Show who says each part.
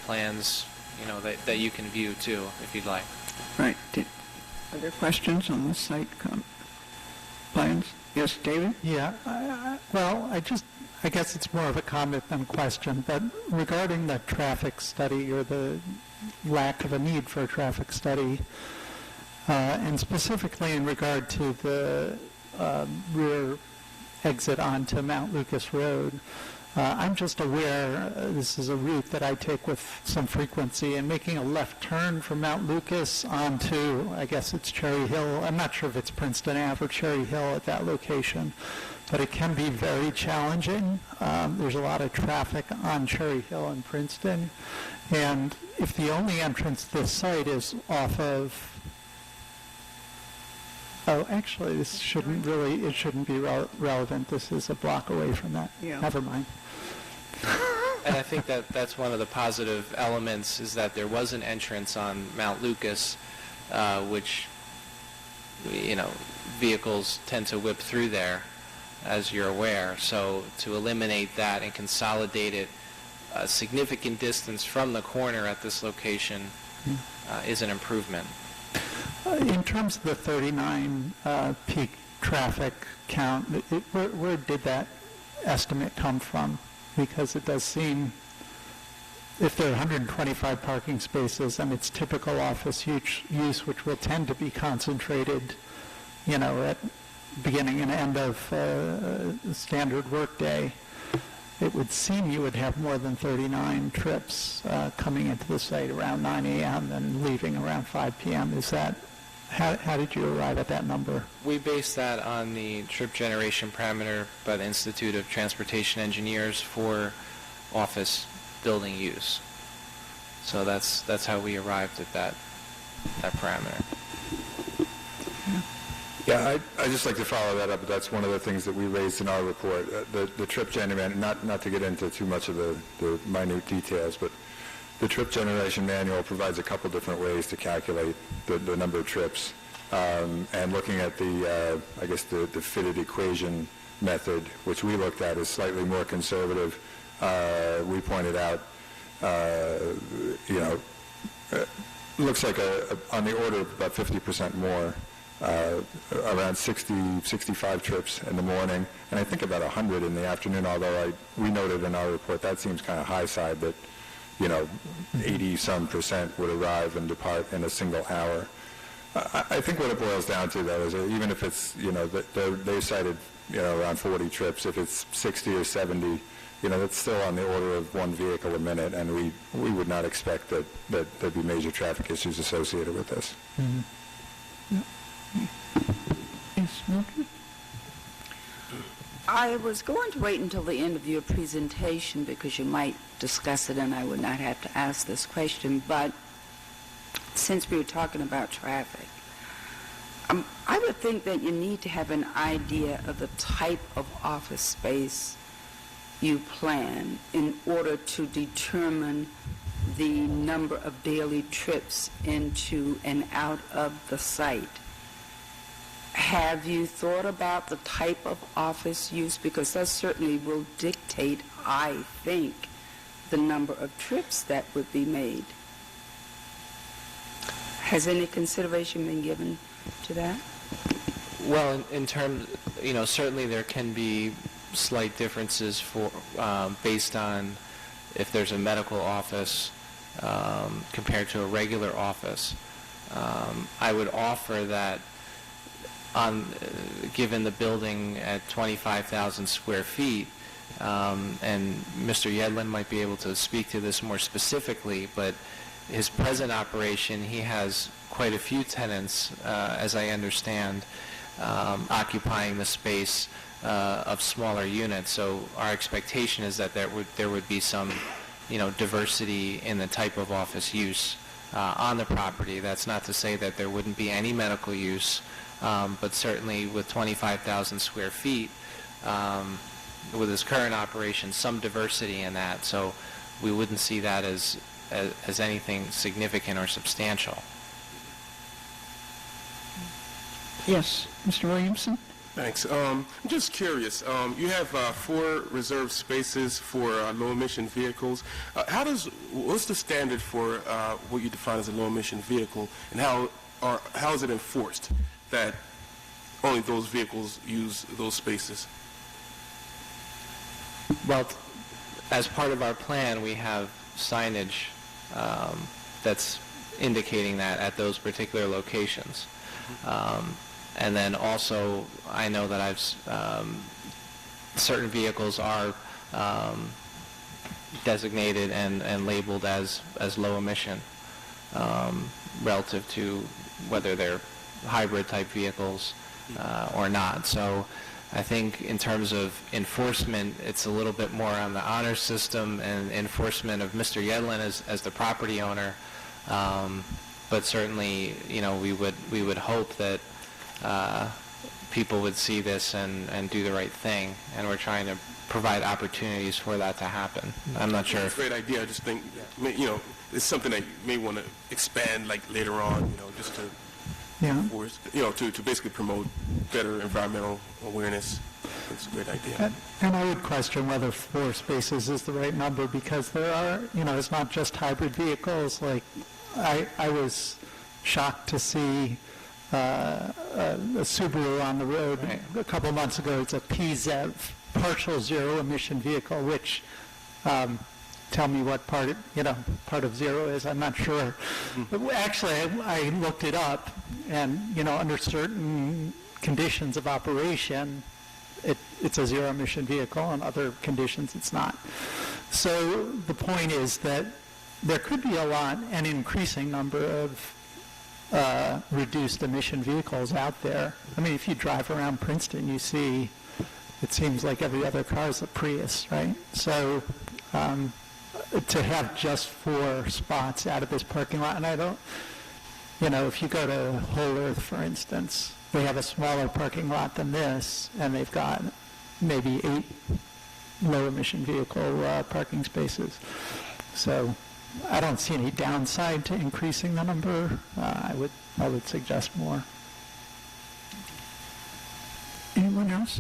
Speaker 1: plans, that you can view too, if you'd like.
Speaker 2: Right. Are there questions on the site plans? Yes, David?
Speaker 3: Yeah. Well, I guess it's more of a comment than a question, but regarding the traffic study or the lack of a need for a traffic study, and specifically in regard to the rear exit onto Mount Lucas Road, I'm just aware, this is a route that I take with some frequency, and making a left turn from Mount Lucas onto, I guess it's Cherry Hill. I'm not sure if it's Princeton Ave or Cherry Hill at that location, but it can be very challenging. There's a lot of traffic on Cherry Hill and Princeton, and if the only entrance to this site is off of, oh, actually, it shouldn't be relevant. This is a block away from that.
Speaker 2: Yeah.
Speaker 3: Never mind.
Speaker 1: And I think that's one of the positive elements, is that there was an entrance on Mount Lucas, which, vehicles tend to whip through there, as you're aware. So to eliminate that and consolidate it a significant distance from the corner at this location is an improvement.
Speaker 3: In terms of the 39 peak traffic count, where did that estimate come from? Because it does seem, if there are 125 parking spaces and it's typical office use, which will tend to be concentrated, at beginning and end of standard workday, it would seem you would have more than 39 trips coming into the site around 9 a.m. and leaving around 5 p.m. Is that, how did you arrive at that number?
Speaker 1: We base that on the trip generation parameter by the Institute of Transportation Engineers for office building use. So that's how we arrived at that parameter.
Speaker 4: Yeah, I'd just like to follow that up, but that's one of the things that we raised in our report. The trip generation, not to get into too much of the minute details, but the trip generation manual provides a couple different ways to calculate the number of trips. And looking at the fitted equation method, which we looked at, is slightly more conservative. We pointed out, looks like on the order of about 50% more, around 65 trips in the morning, and I think about 100 in the afternoon, although we noted in our report that seems kind of high side, that 80-some% would arrive and depart in a single hour. I think what it boils down to, though, is that even if it's, they cited, around 40 trips, if it's 60 or 70, that's still on the order of one vehicle a minute, and we would not expect that there'd be major traffic issues associated with this.
Speaker 3: Mm-hmm.
Speaker 2: Yes, Mildred? I was going to wait until the end of your presentation because you might discuss it and I would not have to ask this question, but since we were talking about traffic, I would think that you need to have an idea of the type of office space you plan in order to determine the number of daily trips into and out of the site. Have you thought about the type of office use? Because that certainly will dictate, I think, the number of trips that would be made. Has any consideration been given to that?
Speaker 1: Well, in terms, certainly there can be slight differences for based on if there's a medical office compared to a regular office. I would offer that given the building at 25,000 square feet, and Mr. Yedlin might be able to speak to this more specifically, but his present operation, he has quite a few tenants, as I understand, occupying the space of smaller units. So our expectation is that there would be some, diversity in the type of office use on the property. That's not to say that there wouldn't be any medical use, but certainly with 25,000 square feet, with his current operation, some diversity in that. So we wouldn't see that as anything significant or substantial.
Speaker 2: Yes, Mr. Williamson?
Speaker 5: Thanks. I'm just curious. You have 4 reserved spaces for low-emission vehicles. What's the standard for what you define as a low-emission vehicle, and how is it enforced that only those vehicles use those spaces?
Speaker 1: Well, as part of our plan, we have signage that's indicating that at those particular locations. And then also, I know that certain vehicles are designated and labeled as low emission relative to whether they're hybrid type vehicles or not. So I think in terms of enforcement, it's a little bit more on the honor system and enforcement of Mr. Yedlin as the property owner. But certainly, we would hope that people would see this and do the right thing, and we're trying to provide opportunities for that to happen. I'm not sure
Speaker 5: It's a great idea. I just think, it's something that you may want to expand like later on, just to enforce, to basically promote better environmental awareness. It's a great idea.
Speaker 3: And I would question whether 4 spaces is the right number, because there are, it's not just hybrid vehicles. Like, I was shocked to see a Subaru on the road a couple of months ago. It's a PZEV, partial zero emission vehicle, which tell me what part of zero is. I'm not sure. But actually, I looked it up, and under certain conditions of operation, it's a zero emission vehicle. In other conditions, it's not. So the point is that there could be an increasing number of reduced emission vehicles out there. I mean, if you drive around Princeton, you see, it seems like every other car is a Prius, right? So to have just 4 spots out of this parking lot, and I don't, if you go to Whole Earth, for instance, they have a smaller parking lot than this, and they've got maybe 8 low-emission vehicle parking spaces. So I don't see any downside to increasing the number. I would suggest more. Anyone else?